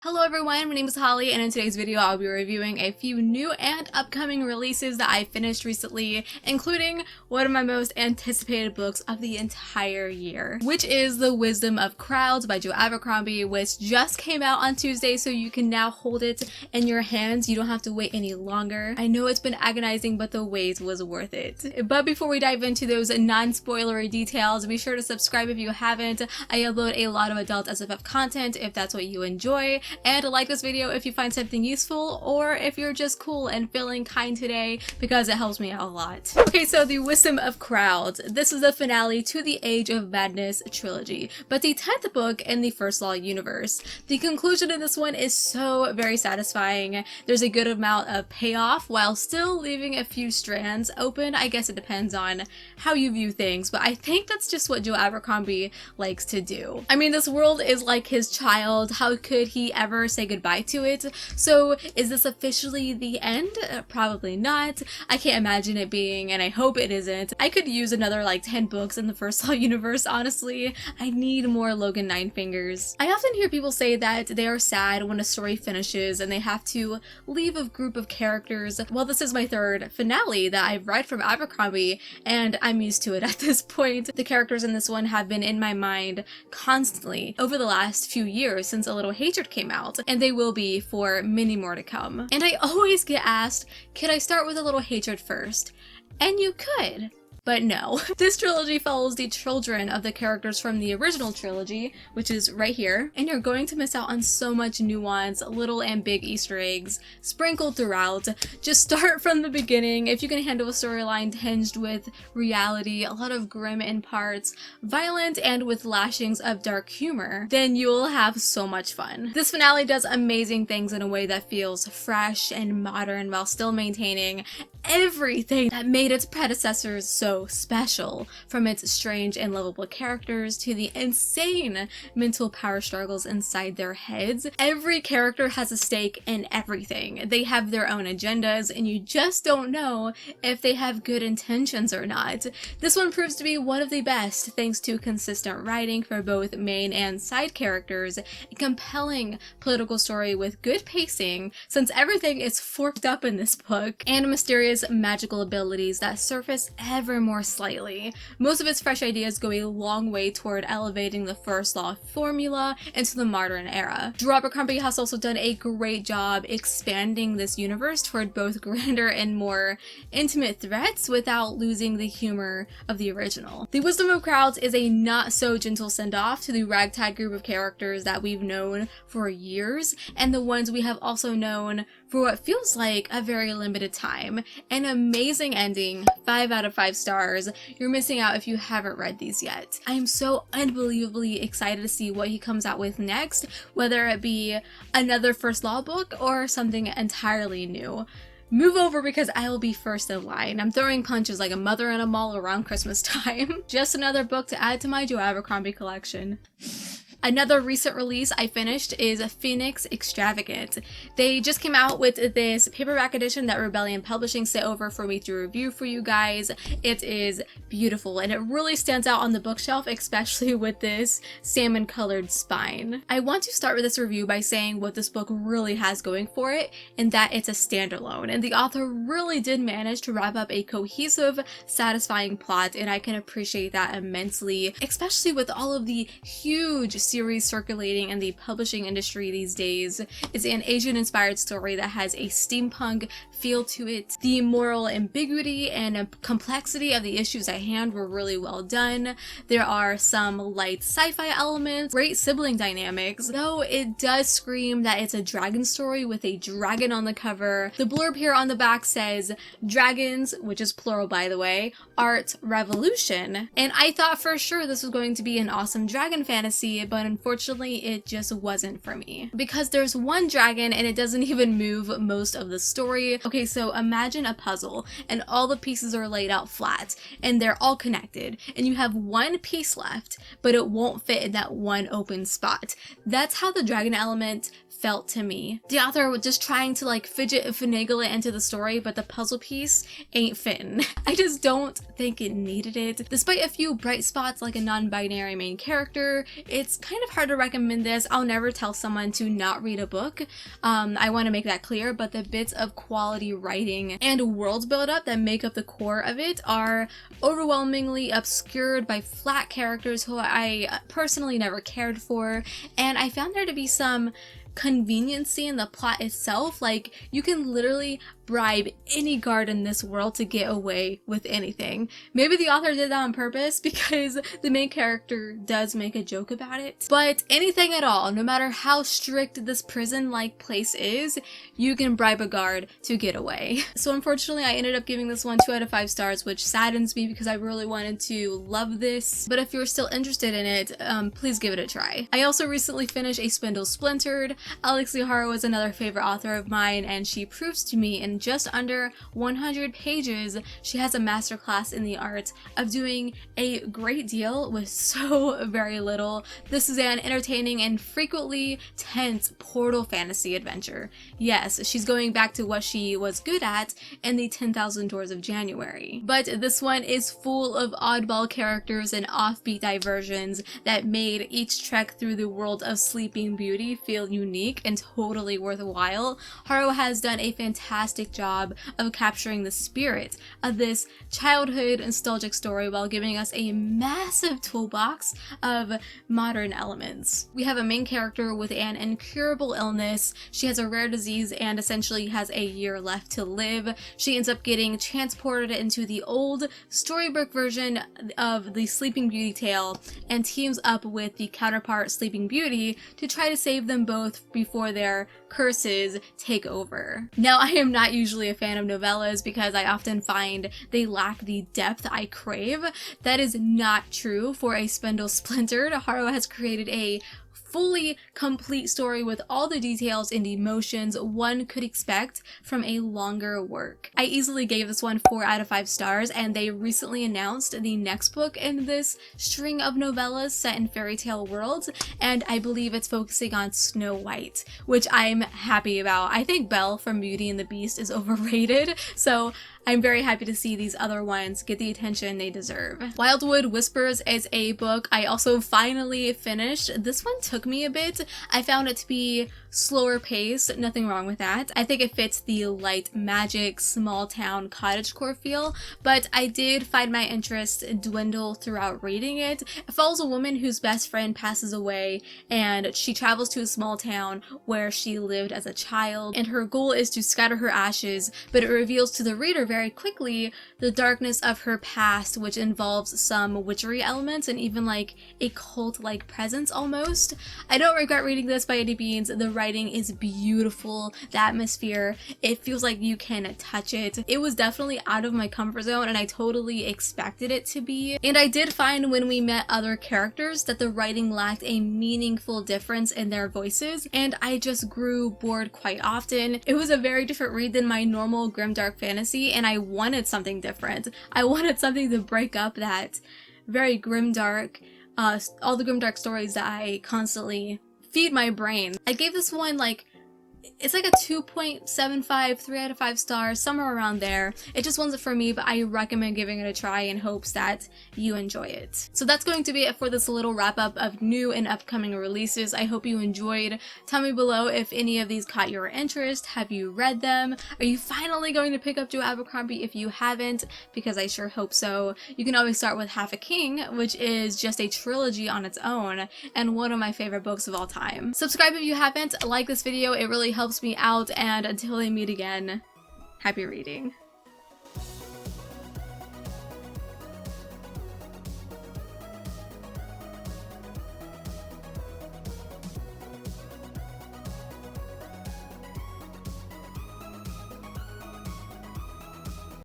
Hello everyone, my name is Holly, and in today's video I'll be reviewing a few new and upcoming releases that I finished recently, including one of my most anticipated books of the entire year, which is The Wisdom of Crowds by Abercrombie, which just came out on Tuesday, so you can now hold it in your hands. You don't have to wait any longer. I know it's been agonizing, but the wait was worth it. But before we dive into those non-spoilery details, be sure to subscribe if you haven't. I upload a lot of adult SFF content if that's what you enjoy. And like this video if you find something useful, or if you're just cool and feeling kind today, because it helps me out a lot. Okay, so The Wisdom of Crowds. This is the finale to the Age of Madness trilogy, but the 10th book in the First Law universe. The conclusion of this one is so very satisfying. There's a good amount of payoff while still leaving a few strands open. I guess it depends on how you view things, but I think that's just what Abercrombie likes to do. I mean, this world is like his child. How could he ever say goodbye to it? So is this officially the end? Probably not. I can't imagine it being, and I hope it isn't. I could use another like 10 books in the First Law universe, honestly. I need more Logan Nine Fingers. I often hear people say that they are sad when a story finishes and they have to leave a group of characters. Well, this is my third finale that I've read from Abercrombie, and I'm used to it at this point. The characters in this one have been in my mind constantly over the last few years since A Little Hatred came out, and they will be for many more to come. And I always get asked, could I start with A Little Hatred first? And you could. But no. This trilogy follows the children of the characters from the original trilogy, which is right here, and you're going to miss out on so much nuance, little and big Easter eggs sprinkled throughout. Just start from the beginning. If you can handle a storyline tinged with reality, a lot of grim in parts, violent, and with lashings of dark humor, then you'll have so much fun. This finale does amazing things in a way that feels fresh and modern while still maintaining everything that made its predecessors so special, from its strange and lovable characters to the insane mental power struggles inside their heads. Every character has a stake in everything. They have their own agendas, and you just don't know if they have good intentions or not. This one proves to be one of the best thanks to consistent writing for both main and side characters, a compelling political story with good pacing, since everything is forked up in this book, and mysterious magical abilities that surface ever more slightly. Most of its fresh ideas go a long way toward elevating the First Law formula into the modern era. Abercrombie has also done a great job expanding this universe toward both grander and more intimate threats without losing the humor of the original. The Wisdom of Crowds is a not so gentle send-off to the ragtag group of characters that we've known for years, and the ones we have also known for what feels like a very limited time. An amazing ending, 5 out of 5 stars. You're missing out if you haven't read these yet. I am so unbelievably excited to see what he comes out with next, whether it be another First Law book or something entirely new. Move over because I will be first in line. I'm throwing punches like a mother in a mall around Christmas time. Just another book to add to my Abercrombie collection. Another recent release I finished is Phoenix Extravagant. They just came out with this paperback edition that Rebellion Publishing sent over for me to review for you guys. It is beautiful, and it really stands out on the bookshelf, especially with this salmon colored spine. I want to start with this review by saying what this book really has going for it, and that it's a standalone, and the author really did manage to wrap up a cohesive, satisfying plot, and I can appreciate that immensely, especially with all of the huge series circulating in the publishing industry these days. It's an Asian-inspired story that has a steampunk feel to it. The moral ambiguity and complexity of the issues at hand were really well done. There are some light sci-fi elements, great sibling dynamics, though it does scream that it's a dragon story with a dragon on the cover. The blurb here on the back says, "Dragons," which is plural by the way, "art revolution." And I thought for sure this was going to be an awesome dragon fantasy, but unfortunately it just wasn't for me. Because there's one dragon and it doesn't even move most of the story. Okay, so imagine a puzzle and all the pieces are laid out flat and they're all connected, and you have one piece left, but it won't fit in that one open spot. That's how the dragon element felt to me. The author was just trying to like fidget and finagle it into the story, but the puzzle piece ain't fitting. I just don't think it needed it. Despite a few bright spots like a non-binary main character, it's kind of hard to recommend this. I'll never tell someone to not read a book. I want to make that clear, but the bits of quality writing and world buildup that make up the core of it are overwhelmingly obscured by flat characters who I personally never cared for, and I found there to be some conveniency in the plot itself. Like, you can literally bribe any guard in this world to get away with anything. Maybe the author did that on purpose because the main character does make a joke about it. But anything at all, no matter how strict this prison-like place is, you can bribe a guard to get away. So unfortunately, I ended up giving this one 2 out of 5 stars, which saddens me because I really wanted to love this. But if you're still interested in it, please give it a try. I also recently finished a Spindle Splintered. Alexia Haro is another favorite author of mine, and she proves to me in just under 100 pages she has a masterclass in the art of doing a great deal with so very little. This is an entertaining and frequently tense portal fantasy adventure. Yes, she's going back to what she was good at in the 10,000 Doors of January. But this one is full of oddball characters and offbeat diversions that made each trek through the world of Sleeping Beauty feel unique and totally worthwhile. Haro has done a fantastic job of capturing the spirit of this childhood nostalgic story while giving us a massive toolbox of modern elements. We have a main character with an incurable illness. She has a rare disease and essentially has a year left to live. She ends up getting transported into the old storybook version of the Sleeping Beauty tale and teams up with the counterpart Sleeping Beauty to try to save them both before their curses take over. Now, I am not usually a fan of novellas because I often find they lack the depth I crave. That is not true for a Spindle Splintered. Haro has created a fully complete story with all the details and emotions one could expect from a longer work. I easily gave this one 4 out of 5 stars, and they recently announced the next book in this string of novellas set in fairy tale worlds, and I believe it's focusing on Snow White, which I'm happy about. I think Belle from Beauty and the Beast is overrated, so I'm very happy to see these other ones get the attention they deserve. Wildwood Whispers is a book I also finally finished. This one took me a bit. I found it to be slower paced, nothing wrong with that. I think it fits the light magic, small town cottagecore feel, but I did find my interest dwindle throughout reading it. It follows a woman whose best friend passes away and she travels to a small town where she lived as a child, and her goal is to scatter her ashes, but it reveals to the reader very quickly the darkness of her past, which involves some witchery elements and even like a cult-like presence almost. I don't regret reading this by any means. The writing is beautiful, the atmosphere, it feels like you can touch it. It was definitely out of my comfort zone and I totally expected it to be. And I did find when we met other characters that the writing lacked a meaningful difference in their voices, and I just grew bored quite often. It was a very different read than my normal grimdark fantasy, and I wanted something different. I wanted something to break up that very grimdark, all the grimdark stories that I constantly feed my brain. I gave this one like, it's like a 2.75, 3 out of 5 stars, somewhere around there. It just wasn't for me, but I recommend giving it a try in hopes that you enjoy it. So that's going to be it for this little wrap up of new and upcoming releases. I hope you enjoyed. Tell me below if any of these caught your interest. Have you read them? Are you finally going to pick up Joe Abercrombie if you haven't? Because I sure hope so. You can always start with Half a King, which is just a trilogy on its own and one of my favorite books of all time. Subscribe if you haven't. Like this video, it really helps me out, and until I meet again, happy reading.